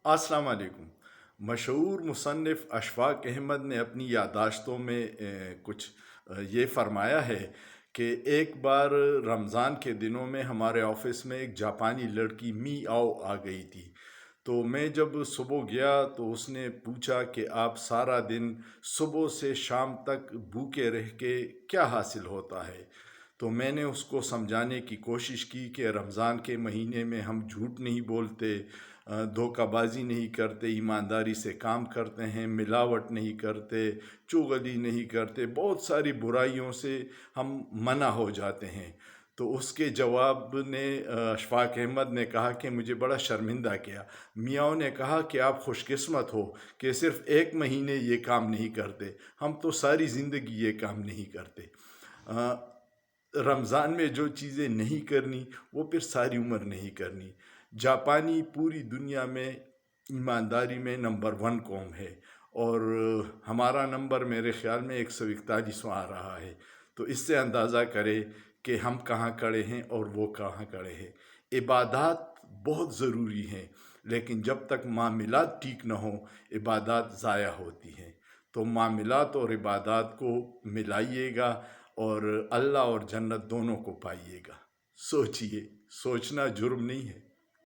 अस्सलाम वालेकुम। मशहूर मुसन्निफ़ अशफ़ाक़ अहमद ने अपनी याददाश्तों में ये फ़रमाया है कि एक बार रमज़ान के दिनों में हमारे ऑफ़िस में एक जापानी लड़की मी आओ आ गई थी। तो मैं जब सुबह गया तो उसने पूछा कि आप सारा दिन सुबह से शाम तक भूखे रह के क्या हासिल होता है। तो मैंने उसको समझाने की कोशिश की कि रमज़ान के महीने में हम झूठ नहीं बोलते, धोखाबाजी नहीं करते, ईमानदारी से काम करते हैं, मिलावट नहीं करते, चुगली नहीं करते, बहुत सारी बुराइयों से हम मना हो जाते हैं। तो उसके जवाब ने अशफ़ाक़ अहमद ने कहा कि मुझे बड़ा शर्मिंदा किया। मियाँ ने कहा कि आप खुशकिस्मत हो कि सिर्फ़ एक महीने ये काम नहीं करते, हम तो सारी ज़िंदगी ये काम नहीं करते। रमज़ान में जो चीज़ें नहीं करनी वो फिर सारी उम्र नहीं करनी। जापानी पूरी दुनिया में ईमानदारी में नंबर वन कौम है, और हमारा नंबर मेरे ख़्याल में 141वां आ रहा है। तो इससे अंदाज़ा करें कि हम कहाँ खड़े हैं और वो कहाँ खड़े हैं। इबादत बहुत ज़रूरी हैं, लेकिन जब तक मामलात ठीक न हो इबादत ज़ाया होती हैं। तो मामलात और इबादत को मिलाइएगा और अल्लाह और जन्नत दोनों को पाइएगा। सोचिए, सोचना जुर्म नहीं है।